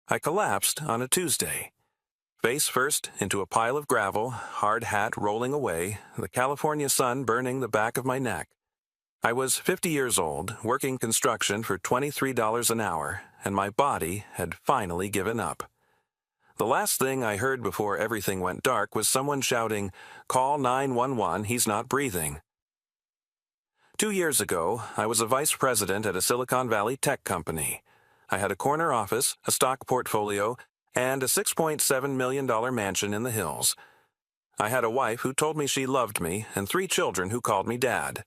I collapsed on a Tuesday. Face first into a pile of gravel, hard hat rolling away, the California sun burning the back of my neck. I was 50 years old, working construction for $23 an hour, and my body had finally given up. The last thing I heard before everything went dark was someone shouting, "Call 911, he's not breathing." 2 years ago, I was a vice president at a Silicon Valley tech company. I had a corner office, a stock portfolio, and a $6.7 million mansion in the hills. I had a wife who told me she loved me and 3 children who called me dad.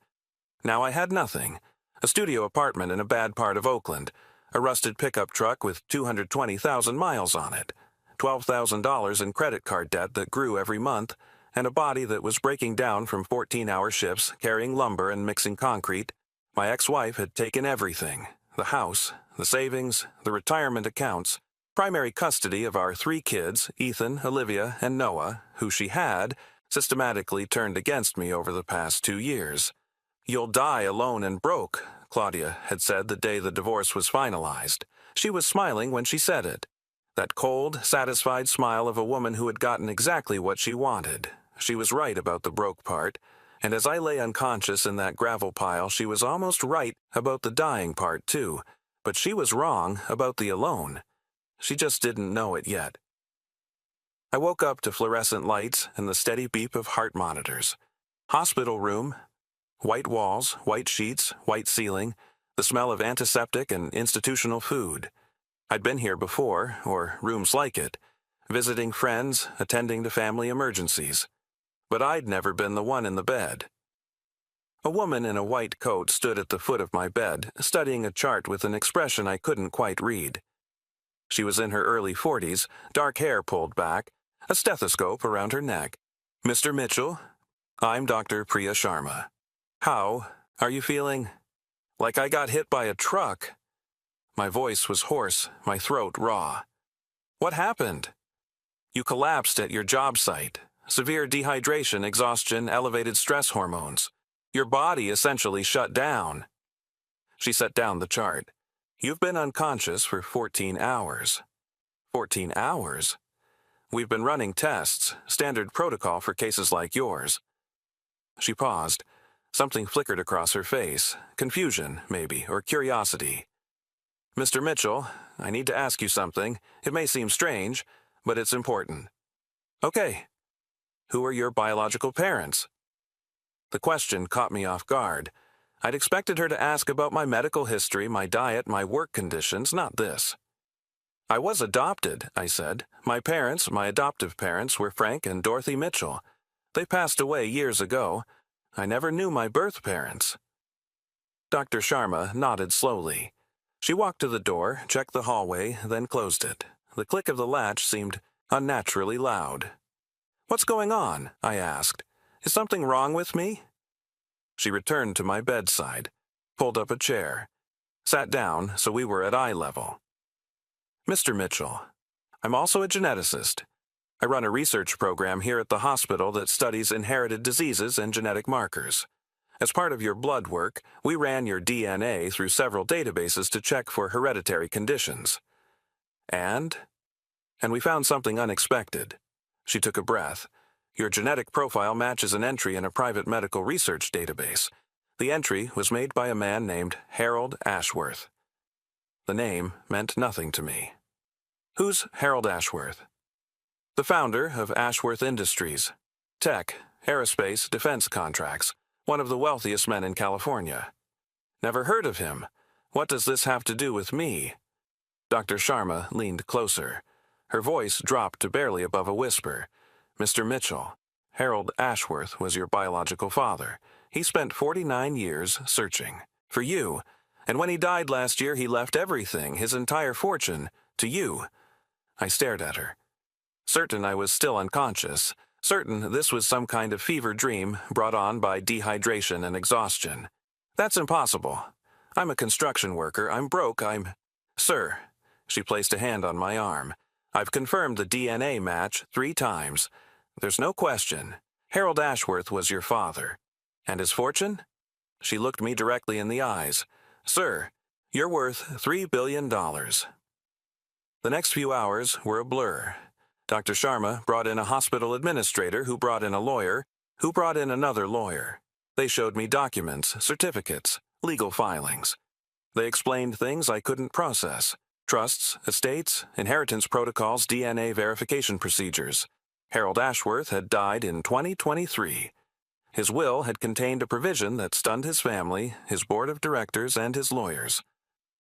Now I had nothing: a studio apartment in a bad part of Oakland, a rusted pickup truck with 220,000 miles on it, $12,000 in credit card debt that grew every month, and a body that was breaking down from 14-hour shifts carrying lumber and mixing concrete. My ex-wife had taken everything: the house, the savings, the retirement accounts, primary custody of our 3 kids, Ethan, Olivia, and Noah, who she had systematically turned against me over the past 2 years. "You'll die alone and broke," Claudia had said the day the divorce was finalized. She was smiling when she said it. That cold, satisfied smile of a woman who had gotten exactly what she wanted. She was right about the broke part, and as I lay unconscious in that gravel pile, she was almost right about the dying part too, but she was wrong about the alone. She just didn't know it yet. I woke up to fluorescent lights and the steady beep of heart monitors. Hospital room. White walls, white sheets, white ceiling, the smell of antiseptic and institutional food. I'd been here before, or rooms like it, visiting friends, attending to family emergencies. But I'd never been the one in the bed. A woman in a white coat stood at the foot of my bed, studying a chart with an expression I couldn't quite read. She was in her early 40s, dark hair pulled back, a stethoscope around her neck. "Mr. Mitchell, I'm Dr. Priya Sharma. How are you feeling?" "Like I got hit by a truck." My voice was hoarse, my throat raw. "What happened?" "You collapsed at your job site. Severe dehydration, exhaustion, elevated stress hormones. Your body essentially shut down." She set down the chart. "You've been unconscious for 14 hours. 14 hours? We've been running tests, standard protocol for cases like yours." She paused. Something flickered across her face, confusion, maybe, or curiosity. "Mr. Mitchell, I need to ask you something. It may seem strange, but it's important." "Okay. Who are your biological parents?" The question caught me off guard. I'd expected her to ask about my medical history, my diet, my work conditions, not this. "I was adopted," I said. "My parents, my adoptive parents, were Frank and Dorothy Mitchell. They passed away years ago. I never knew my birth parents." Dr. Sharma nodded slowly. She walked to the door, checked the hallway, then closed it. The click of the latch seemed unnaturally loud. "What's going on?" I asked. "Is something wrong with me?" She returned to my bedside, pulled up a chair, sat down so we were at eye level. "Mr. Mitchell, I'm also a geneticist. I run a research program here at the hospital that studies inherited diseases and genetic markers. As part of your blood work, we ran your DNA through several databases to check for hereditary conditions. And we found something unexpected." She took a breath. "Your genetic profile matches an entry in a private medical research database. The entry was made by a man named Harold Ashworth." The name meant nothing to me. "Who's Harold Ashworth?" "The founder of Ashworth Industries. Tech, aerospace, defense contracts. One of the wealthiest men in California." "Never heard of him. What does this have to do with me?" Dr. Sharma leaned closer. Her voice dropped to barely above a whisper. "Mr. Mitchell, Harold Ashworth was your biological father. He spent 49 years searching for you, and when he died last year, he left everything, his entire fortune, to you." I stared at her. Certain I was still unconscious, certain this was some kind of fever dream brought on by dehydration and exhaustion. "That's impossible. I'm a construction worker. I'm broke. Sir," she placed a hand on my arm, "I've confirmed the DNA match 3 times. There's no question. Harold Ashworth was your father. And his fortune?" She looked me directly in the eyes. "Sir, you're worth $3 billion. The next few hours were a blur. Dr. Sharma brought in a hospital administrator who brought in a lawyer, who brought in another lawyer. They showed me documents, certificates, legal filings. They explained things I couldn't process: trusts, estates, inheritance protocols, DNA verification procedures. Harold Ashworth had died in 2023. His will had contained a provision that stunned his family, his board of directors, and his lawyers.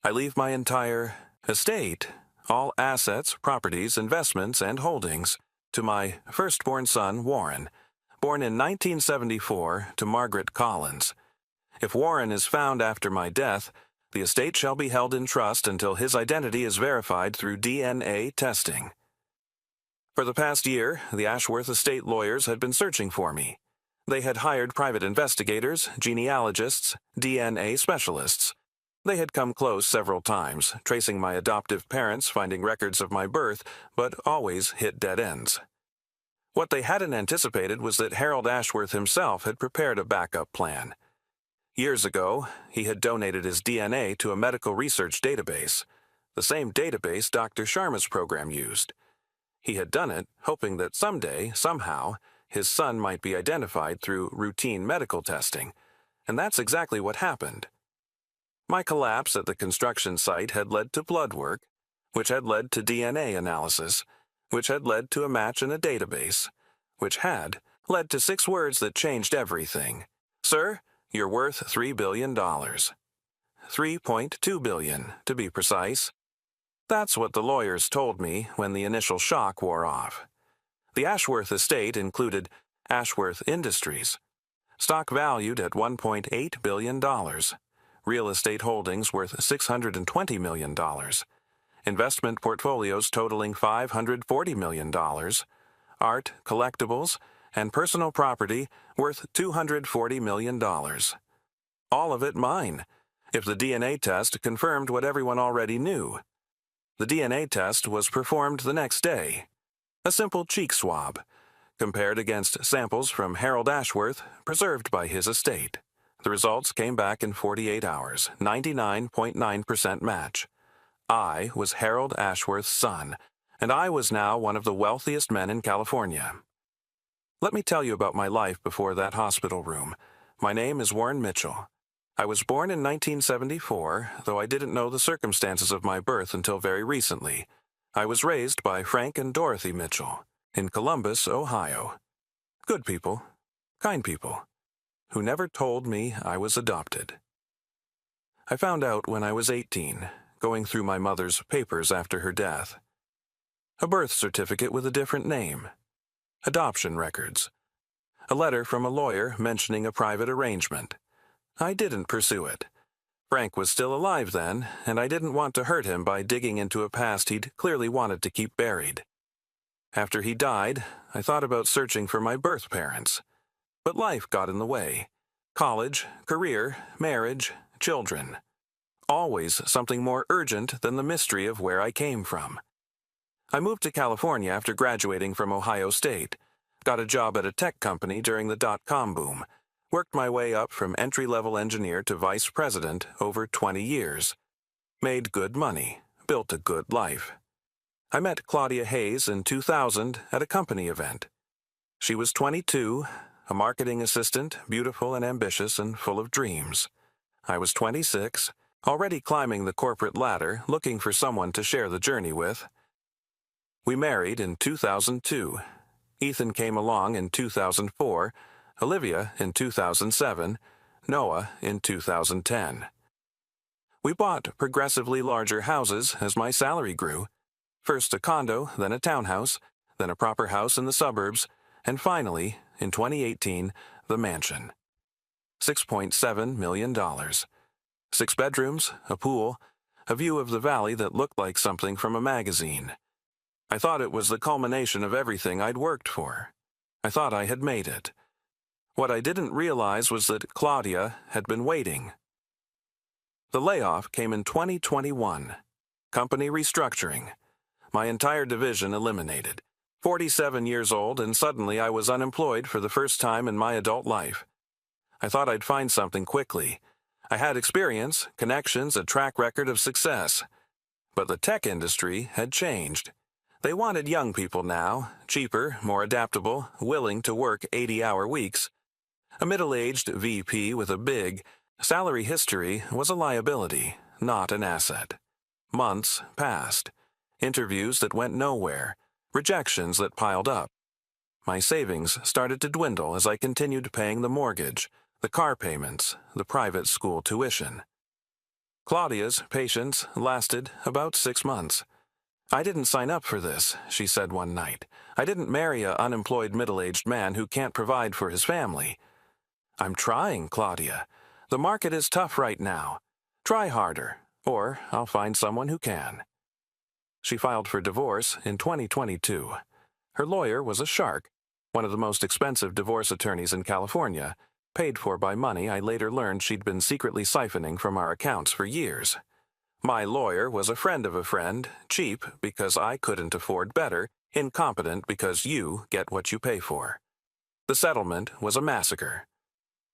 I leave my entire estate, all assets, properties, investments, and holdings, to my firstborn son, Warren, born in 1974 to Margaret Collins. If Warren is found after my death, the estate shall be held in trust until his identity is verified through DNA testing. For the past year, the Ashworth estate lawyers had been searching for me. They had hired private investigators, genealogists, DNA specialists. They had come close several times, tracing my adoptive parents, finding records of my birth, but always hit dead ends. What they hadn't anticipated was that Harold Ashworth himself had prepared a backup plan. Years ago, he had donated his DNA to a medical research database, the same database Dr. Sharma's program used. He had done it hoping that someday, somehow, his son might be identified through routine medical testing, and that's exactly what happened. My collapse at the construction site had led to blood work, which had led to DNA analysis, which had led to a match in a database, which had led to 6 words that changed everything. Sir, you're worth $3 billion. $3.2 billion, to be precise. That's what the lawyers told me when the initial shock wore off. The Ashworth estate included Ashworth Industries, stock valued at $1.8 billion, real estate holdings worth $620 million, investment portfolios totaling $540 million, art, collectibles, and personal property worth $240 million. All of it mine, if the DNA test confirmed what everyone already knew. The DNA test was performed the next day. A simple cheek swab, compared against samples from Harold Ashworth preserved by his estate. The results came back in 48 hours, 99.9% match. I was Harold Ashworth's son, and I was now one of the wealthiest men in California. Let me tell you about my life before that hospital room. My name is Warren Mitchell. I was born in 1974, though I didn't know the circumstances of my birth until very recently. I was raised by Frank and Dorothy Mitchell in Columbus, Ohio. Good people, kind people, who never told me I was adopted. I found out when I was 18, going through my mother's papers after her death. A birth certificate with a different name. Adoption records. A letter from a lawyer mentioning a private arrangement. I didn't pursue it. Frank was still alive then, and I didn't want to hurt him by digging into a past he'd clearly wanted to keep buried. After he died, I thought about searching for my birth parents. But life got in the way. College, career, marriage, children. Always something more urgent than the mystery of where I came from. I moved to California after graduating from Ohio State, got a job at a tech company during the dot-com boom, worked my way up from entry-level engineer to vice president over 20 years, made good money, built a good life. I met Claudia Hayes in 2000 at a company event. She was 22, a marketing assistant, beautiful and ambitious and full of dreams. I was 26, already climbing the corporate ladder, looking for someone to share the journey with. We married in 2002. Ethan came along in 2004, Olivia in 2007, Noah in 2010. We bought progressively larger houses as my salary grew. First a condo, then a townhouse, then a proper house in the suburbs, and finally, in 2018, the mansion. $6.7 million. 6 bedrooms, a pool, a view of the valley that looked like something from a magazine. I thought it was the culmination of everything I'd worked for. I thought I had made it. What I didn't realize was that Claudia had been waiting. The layoff came in 2021. Company restructuring. My entire division eliminated. 47 years old, and suddenly I was unemployed for the first time in my adult life. I thought I'd find something quickly. I had experience, connections, a track record of success. But the tech industry had changed. They wanted young people now, cheaper, more adaptable, willing to work 80-hour weeks. A middle-aged VP with a big salary history was a liability, not an asset. Months passed. Interviews that went nowhere. Rejections that piled up. My savings started to dwindle as I continued paying the mortgage, the car payments, the private school tuition. Claudia's patience lasted about 6 months. "I didn't sign up for this," she said one night. "I didn't marry an unemployed middle-aged man who can't provide for his family." "I'm trying, Claudia. The market is tough right now. Try harder, or I'll find someone who can." She filed for divorce in 2022. Her lawyer was a shark, one of the most expensive divorce attorneys in California, paid for by money I later learned she'd been secretly siphoning from our accounts for years. My lawyer was a friend of a friend, cheap because I couldn't afford better, incompetent because you get what you pay for. The settlement was a massacre.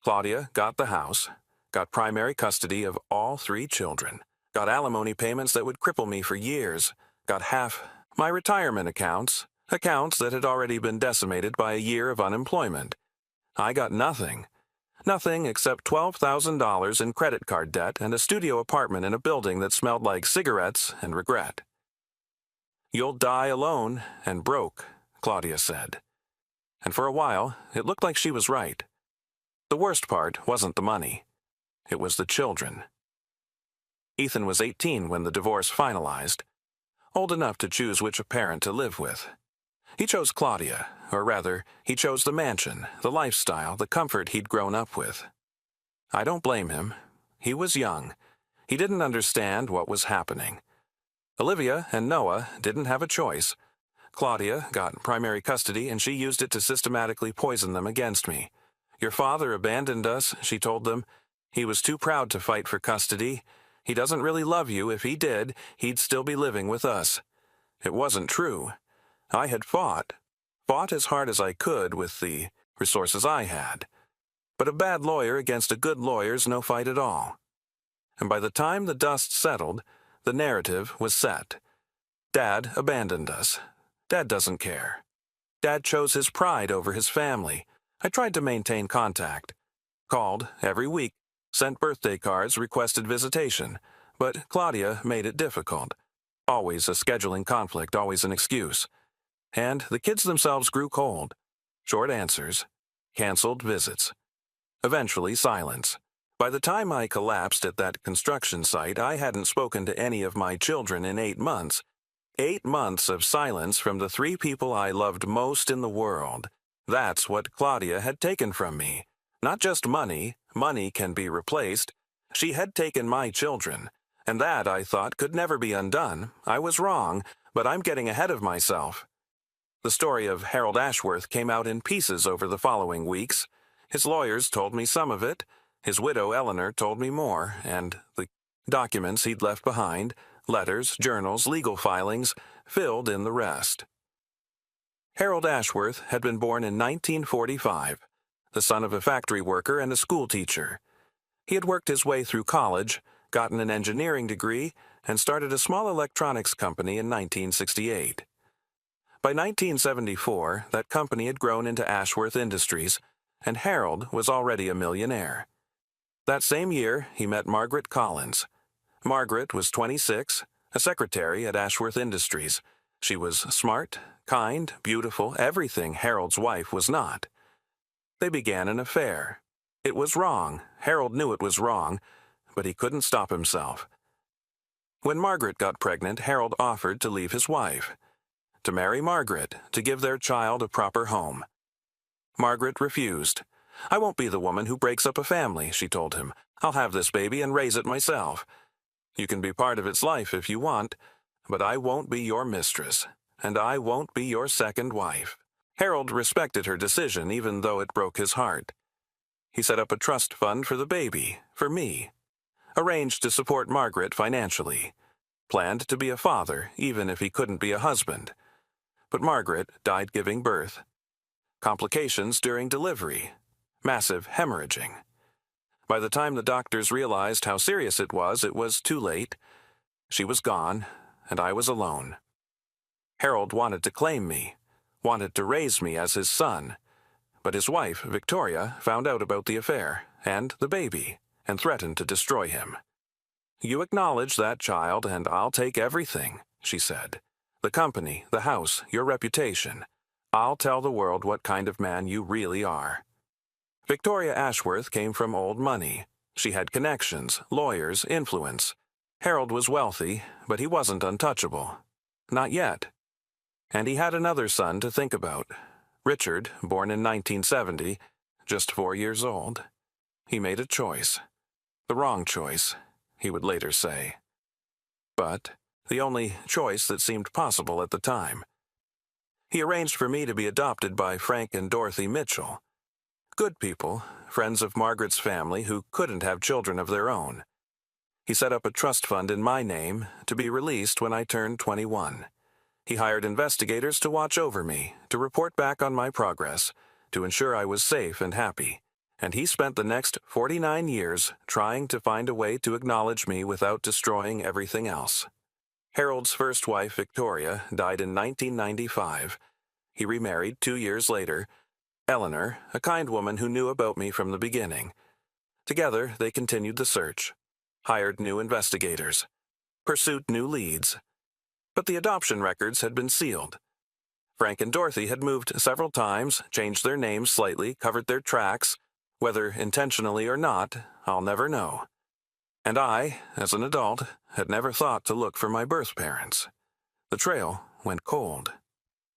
Claudia got the house, got primary custody of all 3 children, got alimony payments that would cripple me for years, got half my retirement accounts that had already been decimated by a year of unemployment. I got nothing. Nothing except $12,000 in credit card debt and a studio apartment in a building that smelled like cigarettes and regret. "You'll die alone and broke," Claudia said. And for a while, it looked like she was right. The worst part wasn't the money. It was the children. Ethan was 18 when the divorce finalized, old enough to choose which parent to live with. He chose Claudia, or rather, he chose the mansion, the lifestyle, the comfort he'd grown up with. I don't blame him. He was young. He didn't understand what was happening. Olivia and Noah didn't have a choice. Claudia got primary custody and she used it to systematically poison them against me. "Your father abandoned us," she told them. "He was too proud to fight for custody. He doesn't really love you. If he did, he'd still be living with us." It wasn't true. I had fought as hard as I could with the resources I had. But a bad lawyer against a good lawyer's no fight at all. And by the time the dust settled, the narrative was set. Dad abandoned us. Dad doesn't care. Dad chose his pride over his family. I tried to maintain contact. Called every week, sent birthday cards, requested visitation. But Claudia made it difficult. Always a scheduling conflict, always an excuse. And the kids themselves grew cold. Short answers. Canceled visits. Eventually, silence. By the time I collapsed at that construction site, I hadn't spoken to any of my children in 8 months. 8 months of silence from the 3 people I loved most in the world. That's what Claudia had taken from me. Not just money. Money can be replaced. She had taken my children. And that, I thought, could never be undone. I was wrong, but I'm getting ahead of myself. The story of Harold Ashworth came out in pieces over the following weeks. His lawyers told me some of it. His widow, Eleanor, told me more, and the documents he'd left behind, letters, journals, legal filings, filled in the rest. Harold Ashworth had been born in 1945, the son of a factory worker and a school teacher. He had worked his way through college, gotten an engineering degree, and started a small electronics company in 1968. By 1974, that company had grown into Ashworth Industries, and Harold was already a millionaire. That same year, he met Margaret Collins. Margaret was 26, a secretary at Ashworth Industries. She was smart, kind, beautiful, everything Harold's wife was not. They began an affair. It was wrong. Harold knew it was wrong, but he couldn't stop himself. When Margaret got pregnant, Harold offered to leave his wife, to marry Margaret, to give their child a proper home. Margaret refused. "I won't be the woman who breaks up a family," she told him. "I'll have this baby and raise it myself. You can be part of its life if you want, but I won't be your mistress, and I won't be your second wife." Harold respected her decision, even though it broke his heart. He set up a trust fund for the baby, for me. Arranged to support Margaret financially. Planned to be a father, even if he couldn't be a husband. But Margaret died giving birth. Complications during delivery. Massive hemorrhaging. By the time the doctors realized how serious it was too late. She was gone. and I was alone. Harold wanted to claim me, wanted to raise me as his son, but his wife, Victoria, found out about the affair and the baby and threatened to destroy him. "You acknowledge that child, and I'll take everything," she said. "The company, the house, your reputation. I'll tell the world what kind of man you really are." Victoria Ashworth came from old money. She had connections, lawyers, influence. Harold was wealthy, but he wasn't untouchable. Not yet. And he had another son to think about. Richard, born in 1970, just 4 years old. He made a choice. The wrong choice, he would later say. But the only choice that seemed possible at the time. He arranged for me to be adopted by Frank and Dorothy Mitchell. Good people, friends of Margaret's family who couldn't have children of their own. He set up a trust fund in my name to be released when I turned 21. He hired investigators to watch over me, to report back on my progress, to ensure I was safe and happy. And he spent the next 49 years trying to find a way to acknowledge me without destroying everything else. Harold's first wife, Victoria, died in 1995. He remarried 2 years later, Eleanor, a kind woman who knew about me from the beginning. Together, they continued the search, hired new investigators, pursued new leads. But the adoption records had been sealed. Frank and Dorothy had moved several times, changed their names slightly, covered their tracks. Whether intentionally or not, I'll never know. And I, as an adult, had never thought to look for my birth parents. The trail went cold.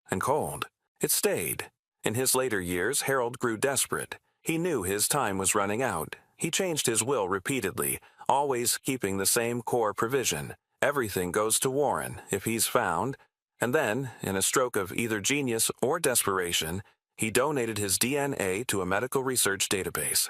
And cold. It stayed. In his later years, Harold grew desperate. He knew his time was running out. He changed his will repeatedly, always keeping the same core provision. Everything goes to Warren if he's found. And then, in a stroke of either genius or desperation, he donated his DNA to a medical research database.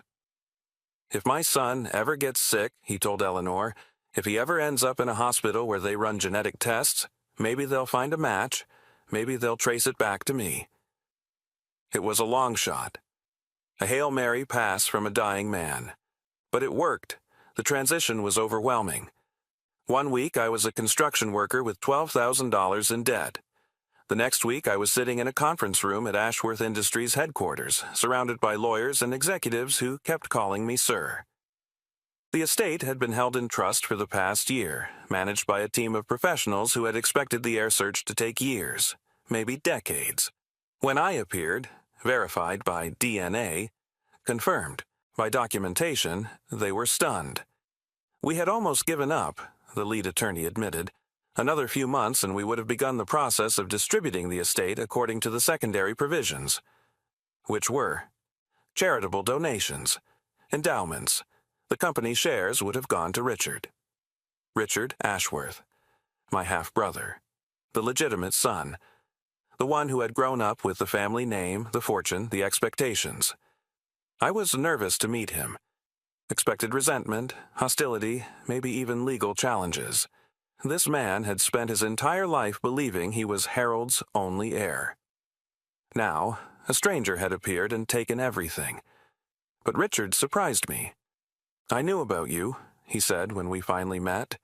"If my son ever gets sick," he told Eleanor, "if he ever ends up in a hospital where they run genetic tests, maybe they'll find a match, maybe they'll trace it back to me." It was a long shot. A Hail Mary pass from a dying man. But it worked. The transition was overwhelming. 1 week I was a construction worker with $12,000 in debt. The next week I was sitting in a conference room at Ashworth Industries headquarters, surrounded by lawyers and executives who kept calling me sir. The estate had been held in trust for the past year, managed by a team of professionals who had expected the air search to take years, maybe decades. When I appeared, verified by DNA, confirmed by documentation, they were stunned. We had almost given up, the lead attorney admitted. Another few months and we would have begun the process of distributing the estate according to the secondary provisions, which were charitable donations, endowments. The company's shares would have gone to Richard. Richard Ashworth, my half-brother, the legitimate son, the one who had grown up with the family name, the fortune, the expectations. I was nervous to meet him. Expected resentment, hostility, maybe even legal challenges. This man had spent his entire life believing he was Harold's only heir. Now, a stranger had appeared and taken everything. But Richard surprised me. "I knew about you," he said when we finally met.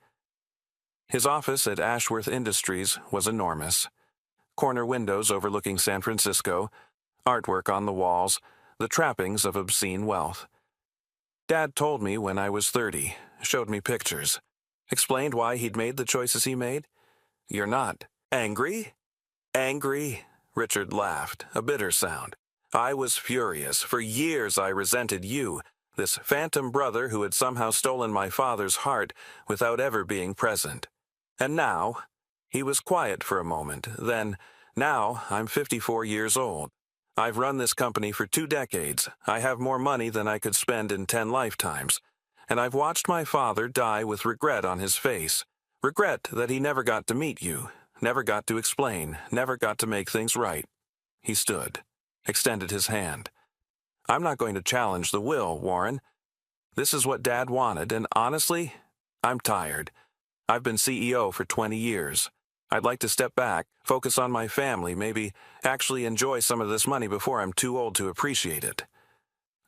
His office at Ashworth Industries was enormous. Corner windows overlooking San Francisco, artwork on the walls, the trappings of obscene wealth. Dad told me when I was 30, showed me pictures. Explained why he'd made the choices he made. "You're not angry?" "Angry?" Richard laughed, a bitter sound. "I was furious. For years I resented you, this phantom brother who had somehow stolen my father's heart without ever being present. And now," he was quiet for a moment, then, "now I'm 54 years old. I've run this company for 2 decades. I have more money than I could spend in 10 lifetimes. And I've watched my father die with regret on his face. Regret that he never got to meet you, never got to explain, never got to make things right." He stood, extended his hand. "I'm not going to challenge the will, Warren. This is what Dad wanted, and honestly, I'm tired. I've been CEO for 20 years. I'd like to step back, focus on my family, maybe actually enjoy some of this money before I'm too old to appreciate it."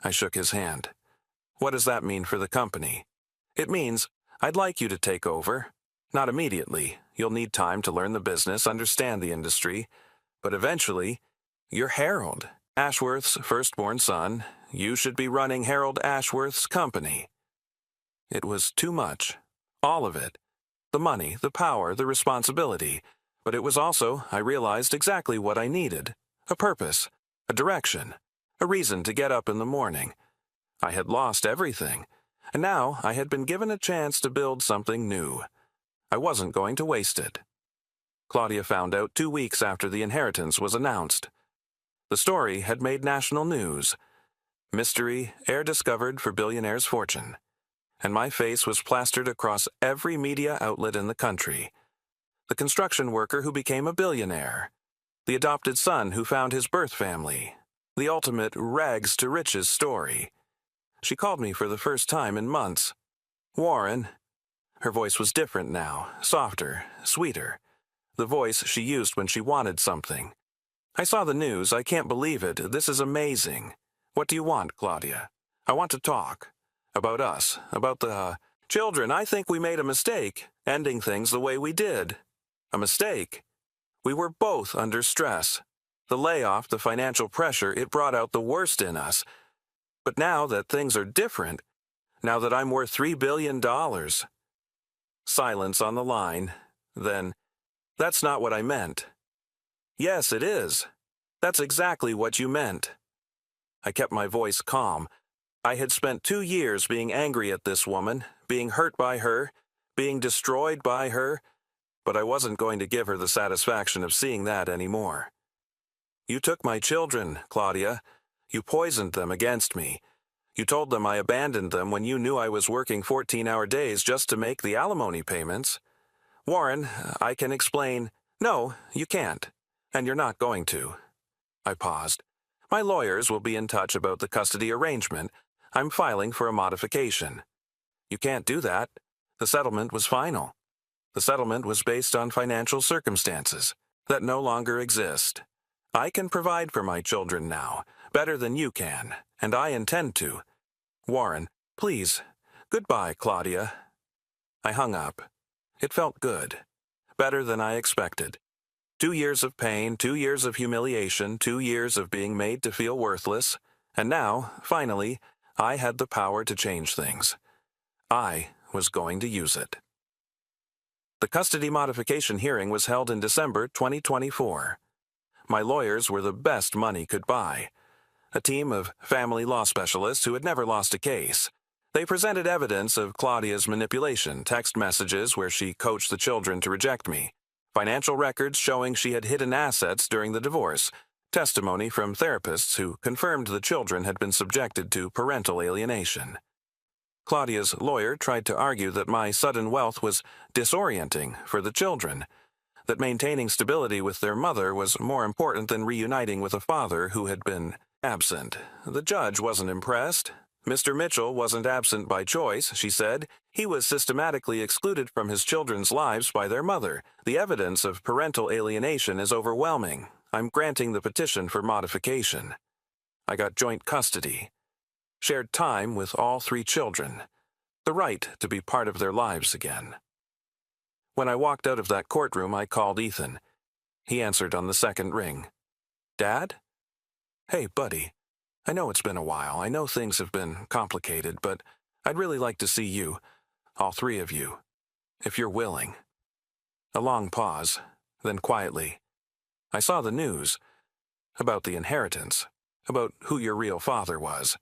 I shook his hand. "What does that mean for the company?" "It means I'd like you to take over. Not immediately. You'll need time to learn the business, understand the industry. But eventually, you're Harold, Ashworth's firstborn son. You should be running Harold Ashworth's company. It was too much. All of it. The money, the power, the responsibility. But it was also, I realized, exactly what I needed. A purpose, a direction, a reason to get up in the morning. I had lost everything, and now I had been given a chance to build something new. I wasn't going to waste it. Claudia found out 2 weeks after the inheritance was announced. The story had made national news. Mystery, heir discovered for billionaire's fortune. And my face was plastered across every media outlet in the country. The construction worker who became a billionaire. The adopted son who found his birth family. The ultimate rags to riches story. She called me for the first time in months. Warren. Her voice was different now, softer, sweeter. The voice she used when she wanted something. I saw the news. I can't believe it. This is amazing. What do you want, Claudia? I want to talk. About us. About the children. I think we made a mistake, ending things the way we did. A mistake. We were both under stress. The layoff, the financial pressure, it brought out the worst in us. But now that things are different, now that I'm worth $3 billion. Silence on the line. Then, that's not what I meant. Yes, it is. That's exactly what you meant. I kept my voice calm. I had spent 2 years being angry at this woman, being hurt by her, being destroyed by her, but I wasn't going to give her the satisfaction of seeing that anymore. You took my children, Claudia. You poisoned them against me. You told them I abandoned them when you knew I was working 14-hour days just to make the alimony payments. Warren, I can explain. No, you can't. And you're not going to. I paused. My lawyers will be in touch about the custody arrangement. I'm filing for a modification. You can't do that. The settlement was final. The settlement was based on financial circumstances that no longer exist. I can provide for my children now, better than you can, and I intend to. Warren, please. Goodbye, Claudia. I hung up. It felt good. Better than I expected. 2 years of pain, 2 years of humiliation, 2 years of being made to feel worthless, and now, finally, I had the power to change things. I was going to use it. The custody modification hearing was held in December 2024. My lawyers were the best money could buy. A team of family law specialists who had never lost a case. They presented evidence of Claudia's manipulation, text messages where she coached the children to reject me, financial records showing she had hidden assets during the divorce, testimony from therapists who confirmed the children had been subjected to parental alienation. Claudia's lawyer tried to argue that my sudden wealth was disorienting for the children, that maintaining stability with their mother was more important than reuniting with a father who had been absent. The judge wasn't impressed. Mr. Mitchell wasn't absent by choice, she said. He was systematically excluded from his children's lives by their mother. The evidence of parental alienation is overwhelming. I'm granting the petition for modification. I got joint custody. Shared time with all 3 children. The right to be part of their lives again. When I walked out of that courtroom, I called Ethan. He answered on the second ring. Dad? Hey, buddy. I know it's been a while. I know things have been complicated, but I'd really like to see you, all 3 of you, if you're willing. A long pause, then quietly. I saw the news. About the inheritance. About who your real father was.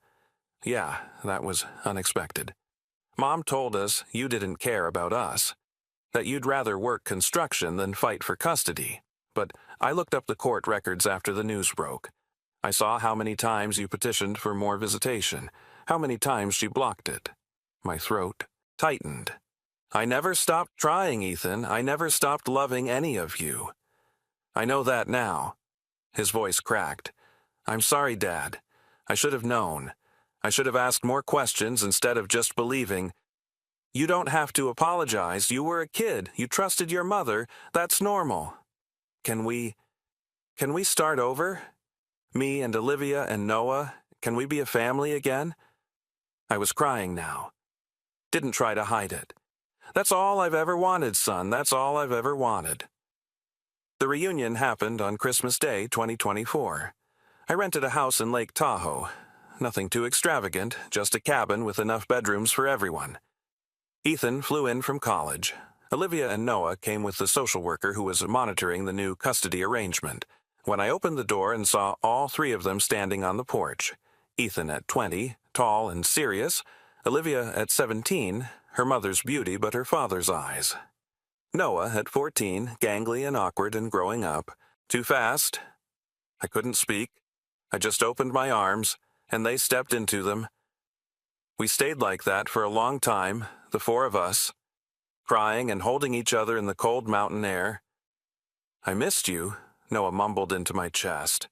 Yeah, that was unexpected. Mom told us you didn't care about us. That you'd rather work construction than fight for custody. But I looked up the court records after the news broke. I saw how many times you petitioned for more visitation, how many times she blocked it. My throat tightened. I never stopped trying, Ethan. I never stopped loving any of you. I know that now. His voice cracked. I'm sorry, Dad. I should have known. I should have asked more questions instead of just believing. You don't have to apologize. You were a kid. You trusted your mother. That's normal. Can we start over? Me and Olivia and Noah, can we be a family again? I was crying now. Didn't try to hide it. That's all I've ever wanted, son. That's all I've ever wanted. The reunion happened on Christmas Day, 2024. I rented a house in Lake Tahoe. Nothing too extravagant, just a cabin with enough bedrooms for everyone. Ethan flew in from college. Olivia and Noah came with the social worker who was monitoring the new custody arrangement. When I opened the door and saw all three of them standing on the porch, Ethan at 20, tall and serious, Olivia at 17, her mother's beauty but her father's eyes. Noah at 14, gangly and awkward and growing up. Too fast. I couldn't speak. I just opened my arms, and they stepped into them. We stayed like that for a long time, the four of us, crying and holding each other in the cold mountain air. I missed you, Noah mumbled into my chest.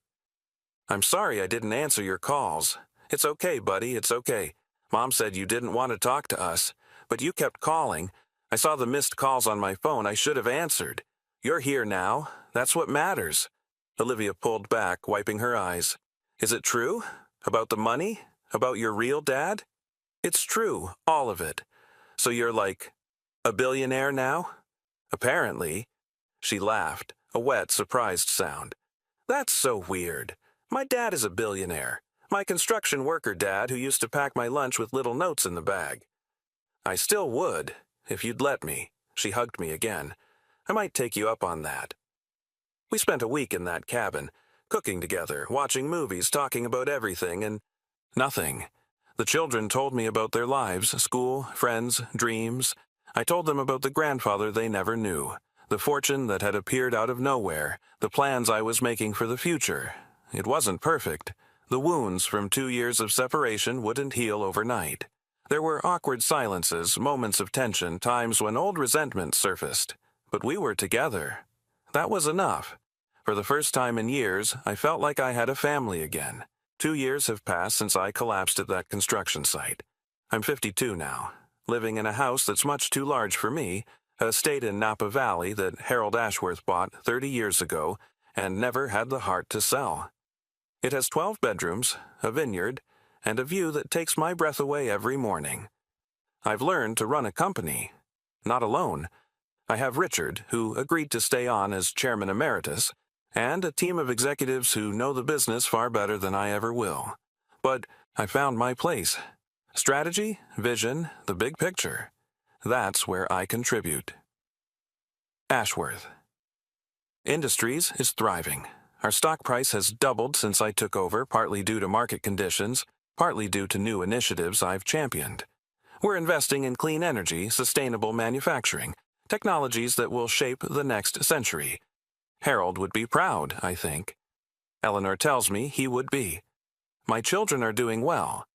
I'm sorry I didn't answer your calls. It's okay, buddy, it's okay. Mom said you didn't want to talk to us, but you kept calling. I saw the missed calls on my phone. I should have answered. You're here now. That's what matters. Olivia pulled back, wiping her eyes. Is it true? About the money? About your real dad? It's true, all of it. So you're like, a billionaire now? Apparently. She laughed, a wet, surprised sound. That's so weird. My dad is a billionaire. My construction worker dad who used to pack my lunch with little notes in the bag. I still would, if you'd let me. She hugged me again. I might take you up on that. We spent a week in that cabin, cooking together, watching movies, talking about everything, and nothing. The children told me about their lives, school, friends, dreams. I told them about the grandfather they never knew, the fortune that had appeared out of nowhere, the plans I was making for the future. It wasn't perfect. The wounds from 2 years of separation wouldn't heal overnight. There were awkward silences, moments of tension, times when old resentment surfaced. But we were together. That was enough. For the first time in years, I felt like I had a family again. 2 years have passed since I collapsed at that construction site. I'm 52 now, living in a house that's much too large for me, a estate in Napa Valley that Harold Ashworth bought 30 years ago and never had the heart to sell. It has 12 bedrooms, a vineyard, and a view that takes my breath away every morning. I've learned to run a company. Not alone. I have Richard, who agreed to stay on as chairman emeritus, and a team of executives who know the business far better than I ever will. But I found my place. Strategy, vision, the big picture. That's where I contribute. Ashworth. Industries is thriving. Our stock price has doubled since I took over, partly due to market conditions, partly due to new initiatives I've championed. We're investing in clean energy, sustainable manufacturing, technologies that will shape the next century. Harold would be proud, I think. Eleanor tells me he would be. My children are doing well.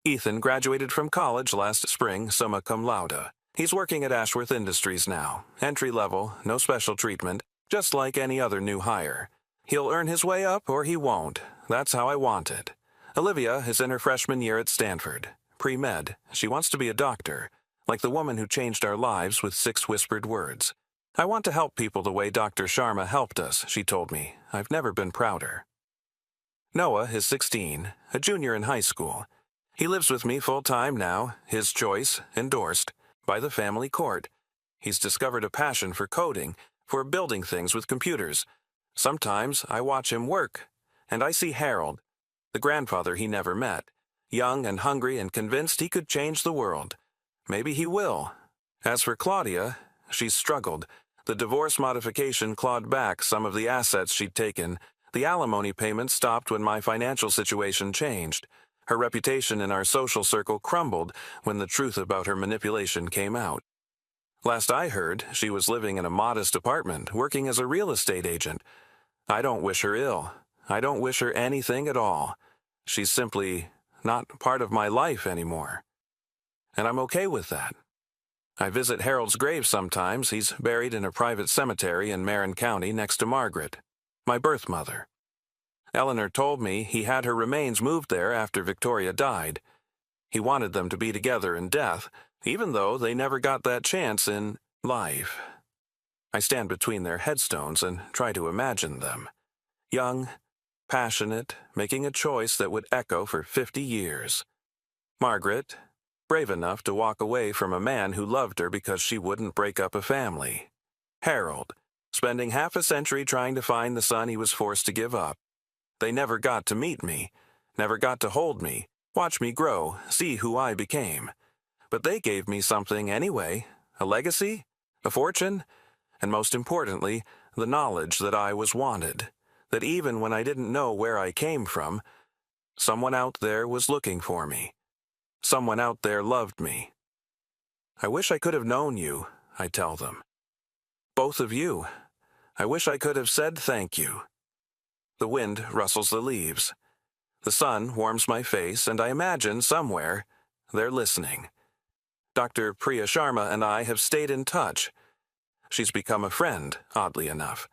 Ethan graduated from college last spring, summa cum laude. He's working at Ashworth Industries now, entry level, no special treatment, just like any other new hire. He'll earn his way up or he won't. That's how I want it. Olivia is in her freshman year at Stanford. Pre-med. She wants to be a doctor, like the woman who changed our lives with 6 whispered words. I want to help people the way Dr. Sharma helped us, she told me. I've never been prouder. Noah is 16, a junior in high school. He lives with me full-time now, his choice, endorsed, by the family court. He's discovered a passion for coding, for building things with computers. Sometimes I watch him work, and I see Harold, the grandfather he never met, young and hungry and convinced he could change the world. Maybe he will. As for Claudia, she's struggled. The divorce modification clawed back some of the assets she'd taken. The alimony payment stopped when my financial situation changed. Her reputation in our social circle crumbled when the truth about her manipulation came out. Last I heard, she was living in a modest apartment, working as a real estate agent. I don't wish her ill. I don't wish her anything at all. She's simply not part of my life anymore. And I'm okay with that. I visit Harold's grave sometimes. He's buried in a private cemetery in Marin County next to Margaret, my birth mother. Eleanor told me he had her remains moved there after Victoria died. He wanted them to be together in death, even though they never got that chance in life. I stand between their headstones and try to imagine them. Young, passionate, making a choice that would echo for 50 years. Margaret, brave enough to walk away from a man who loved her because she wouldn't break up a family. Harold, spending half a century trying to find the son he was forced to give up. They never got to meet me, never got to hold me, watch me grow, see who I became. But they gave me something anyway, a legacy, a fortune, and most importantly, the knowledge that I was wanted, that even when I didn't know where I came from, someone out there was looking for me. Someone out there loved me. I wish I could have known you, I tell them. Both of you. I wish I could have said thank you. The wind rustles the leaves. The sun warms my face, and I imagine somewhere they're listening. Dr. Priya Sharma and I have stayed in touch. She's become a friend, oddly enough.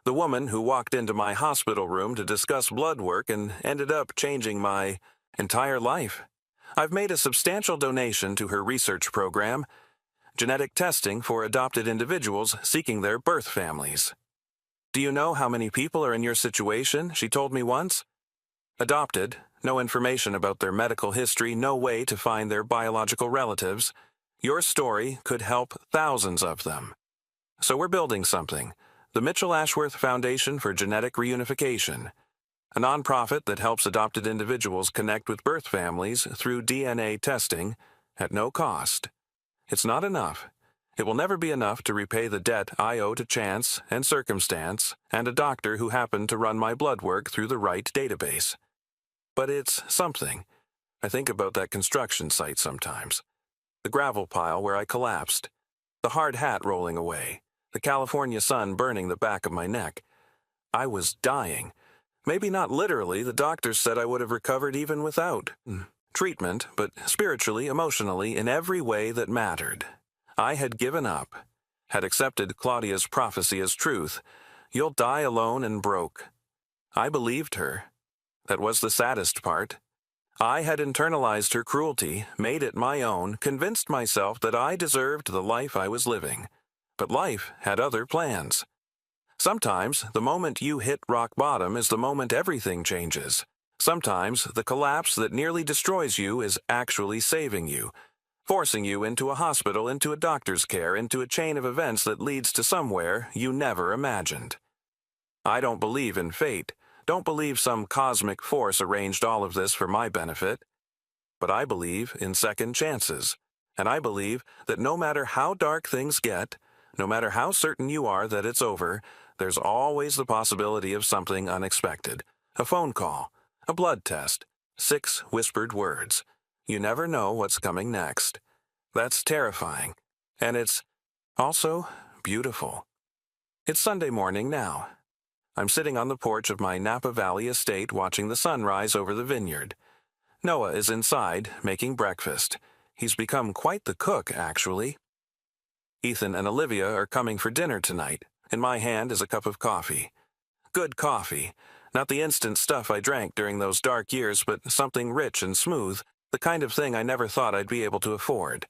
The woman who walked into my hospital room to discuss blood work and ended up changing my entire life. I've made a substantial donation to her research program, genetic testing for adopted individuals seeking their birth families. Do you know how many people are in your situation? She told me once. Adopted, no information about their medical history, no way to find their biological relatives. Your story could help thousands of them. So we're building something, the Mitchell Ashworth Foundation for Genetic Reunification, a nonprofit that helps adopted individuals connect with birth families through DNA testing at no cost. It's not enough. It will never be enough to repay the debt I owe to chance and circumstance and a doctor who happened to run my blood work through the right database. But it's something. I think about that construction site sometimes. The gravel pile where I collapsed. The hard hat rolling away. The California sun burning the back of my neck. I was dying. Maybe not literally, the doctors said I would have recovered even without treatment, but spiritually, emotionally, in every way that mattered. I had given up, had accepted Claudia's prophecy as truth. You'll die alone and broke. I believed her. That was the saddest part. I had internalized her cruelty, made it my own, convinced myself that I deserved the life I was living. But life had other plans. Sometimes the moment you hit rock bottom is the moment everything changes. Sometimes the collapse that nearly destroys you is actually saving you, forcing you into a hospital, into a doctor's care, into a chain of events that leads to somewhere you never imagined. I don't believe in fate, don't believe some cosmic force arranged all of this for my benefit. But I believe in second chances, and I believe that no matter how dark things get, no matter how certain you are that it's over, there's always the possibility of something unexpected. A phone call, a blood test, 6 whispered words. You never know what's coming next. That's terrifying, and it's also beautiful. It's Sunday morning now. I'm sitting on the porch of my Napa Valley estate watching the sun rise over the vineyard. Noah is inside, making breakfast. He's become quite the cook, actually. Ethan and Olivia are coming for dinner tonight. In my hand is a cup of coffee. Good coffee. Not the instant stuff I drank during those dark years, but something rich and smooth, the kind of thing I never thought I'd be able to afford.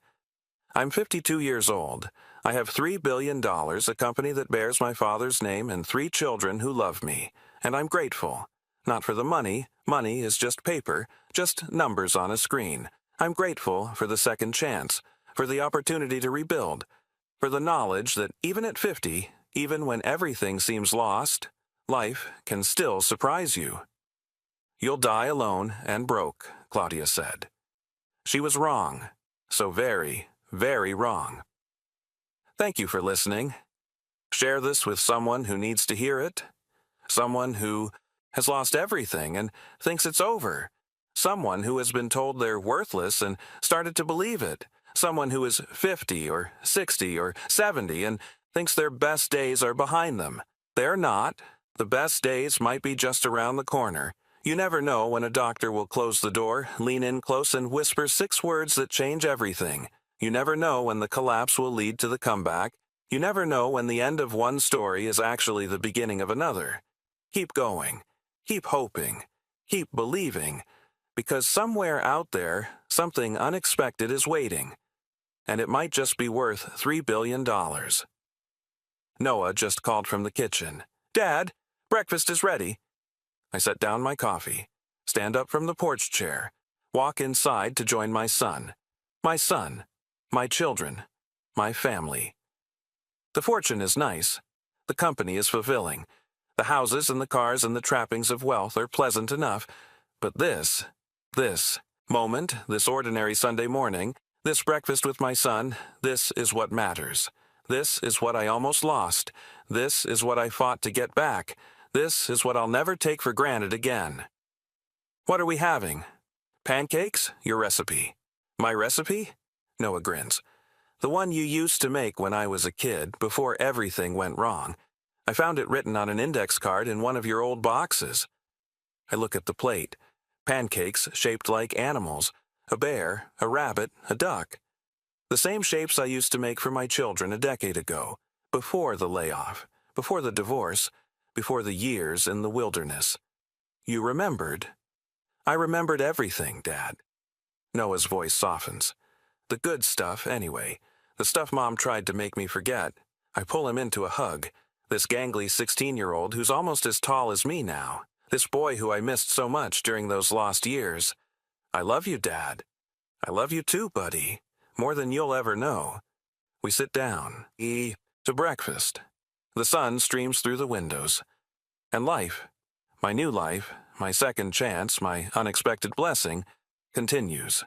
I'm 52 years old. I have $3 billion, a company that bears my father's name, and 3 children who love me. And I'm grateful. Not for the money. Money is just paper, just numbers on a screen. I'm grateful for the second chance, for the opportunity to rebuild, for the knowledge that even at 50, even when everything seems lost, life can still surprise you. You'll die alone and broke, Claudia said. She was wrong. So very, very wrong. Thank you for listening. Share this with someone who needs to hear it. Someone who has lost everything and thinks it's over. Someone who has been told they're worthless and started to believe it. Someone who is 50 or 60 or 70 and thinks their best days are behind them. They're not. The best days might be just around the corner. You never know when a doctor will close the door, lean in close, and whisper 6 words that change everything. You never know when the collapse will lead to the comeback. You never know when the end of one story is actually the beginning of another. Keep going. Keep hoping. Keep believing. Because somewhere out there, something unexpected is waiting. And it might just be worth $3 billion. Noah just called from the kitchen. Dad, breakfast is ready. I set down my coffee, stand up from the porch chair, walk inside to join my son. My son, my children, my family. The fortune is nice. The company is fulfilling. The houses and the cars and the trappings of wealth are pleasant enough. But this moment, this ordinary Sunday morning, this breakfast with my son, this is what matters. This is what I almost lost. This is what I fought to get back. This is what I'll never take for granted again. What are we having? Pancakes? Your recipe. My recipe? Noah grins. The one you used to make when I was a kid, before everything went wrong. I found it written on an index card in one of your old boxes. I look at the plate. Pancakes shaped like animals. A bear, a rabbit, a duck. The same shapes I used to make for my children a decade ago, before the layoff, before the divorce, before the years in the wilderness. You remembered. I remembered everything, Dad. Noah's voice softens. The good stuff, anyway. The stuff Mom tried to make me forget. I pull him into a hug. This gangly 16-year-old who's almost as tall as me now. This boy who I missed so much during those lost years. I love you, Dad. I love you too, buddy. More than you'll ever know. We sit down, eat to breakfast. The sun streams through the windows. And life, my new life, my second chance, my unexpected blessing, continues.